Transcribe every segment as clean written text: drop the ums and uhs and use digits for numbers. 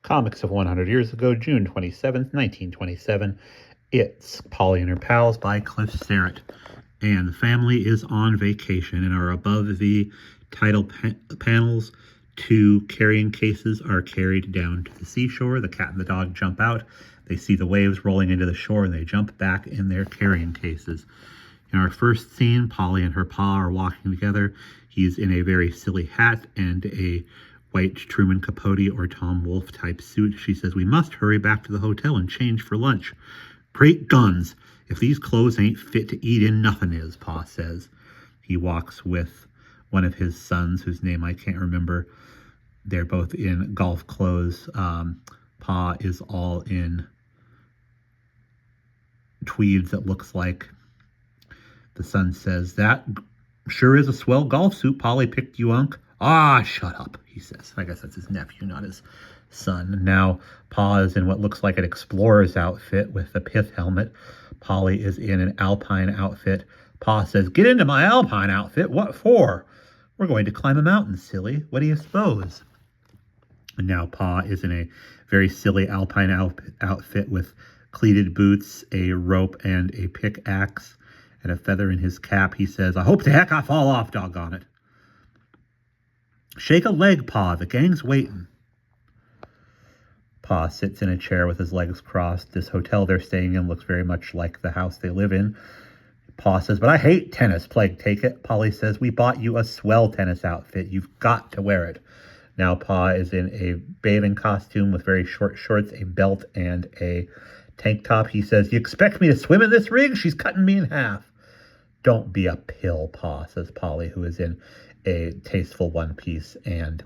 Comics of 100 Years Ago, June 27th, 1927. It's Polly and Her Pals by Cliff Sterrett. And the family is on vacation and are above the title panels. Two carrying cases are carried down to the seashore. The cat and the dog jump out. They see the waves rolling into the shore and they jump back in their carrying cases. In our first scene, Polly and her pa are walking together. He's in a very silly hat and a white Truman Capote or Tom Wolfe type suit. She says, "We must hurry back to the hotel and change for lunch." "Great guns! If these clothes ain't fit to eat in, nothing is," Pa says. He walks with one of his sons, whose name I can't remember. They're both in golf clothes. Pa is all in tweeds that looks like. The son says, "That sure is a swell golf suit Polly picked you, Unc." "Ah, shut up," he says. I guess that's his nephew, not his son. Now, Pa is in what looks like an explorer's outfit with a pith helmet. Polly is in an alpine outfit. Pa says, "Get into my alpine outfit. What for?" "We're going to climb a mountain, silly. What do you suppose?" And now Pa is in a very silly alpine outfit with cleated boots, a rope, and a pickaxe, and a feather in his cap. He says, "I hope to heck I fall off, doggone it." "Shake a leg, Pa. The gang's waiting." Pa sits in a chair with his legs crossed. This hotel they're staying in looks very much like the house they live in. Pa says, "But I hate tennis, plague take it." Polly says, "We bought you a swell tennis outfit. You've got to wear it." Now Pa is in a bathing costume with very short shorts, a belt, and a tank top. He says, "You expect me to swim in this rig? She's cutting me in half." "Don't be a pill, Pa," says Polly, who is in a tasteful one-piece and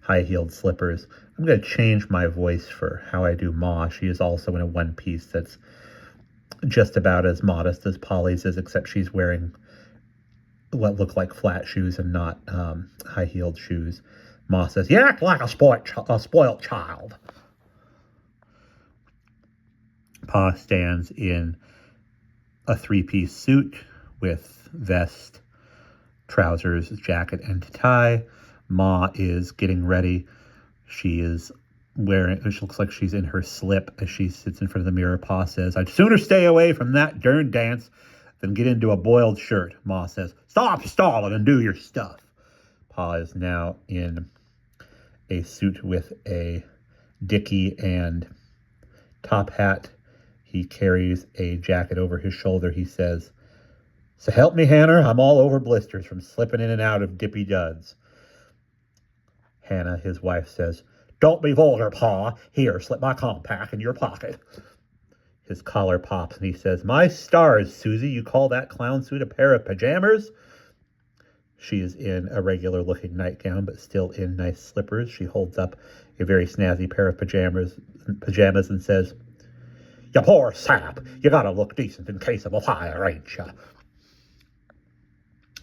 high-heeled slippers. I'm going to change my voice for how I do Ma. She is also in a one-piece that's just about as modest as Polly's is, except she's wearing what look like flat shoes and not high-heeled shoes. Ma says, "You act like a spoiled child." Pa stands in a three-piece suit with vest, trousers, jacket, and tie. Ma is getting ready. She is wearing, she looks like she's in her slip as she sits in front of the mirror. Pa says, "I'd sooner stay away from that darn dance than get into a boiled shirt." Ma says, "Stop stalling and do your stuff." Pa is now in a suit with a dicky and top hat. He carries a jacket over his shoulder. He says, "So help me, Hannah, I'm all over blisters from slipping in and out of dippy duds." Hannah, his wife, says, "Don't be vulgar, Pa. Here, slip my compact in your pocket." His collar pops and he says, "My stars, Susie, you call that clown suit a pair of pajamas?" She is in a regular-looking nightgown, but still in nice slippers. She holds up a very snazzy pair of pajamas and says, "You poor sap, you gotta look decent in case of a fire, ain't ya?"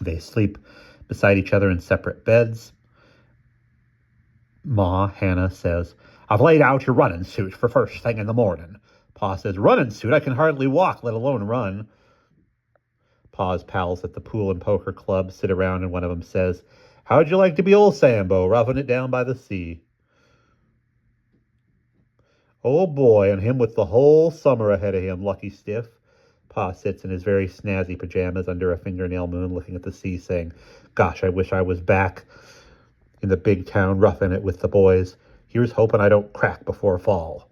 They sleep beside each other in separate beds. Ma, Hannah, says, "I've laid out your running suit for first thing in the morning." Pa says, "Running suit? I can hardly walk, let alone run." Pa's pals at the pool and poker club sit around and one of them says, "How'd you like to be old Sambo, roughing it down by the sea?" "Oh boy, and him with the whole summer ahead of him, lucky stiff." Pa sits in his very snazzy pajamas under a fingernail moon looking at the sea saying, "Gosh, I wish I was back in the big town roughing it with the boys. Here's hoping I don't crack before fall."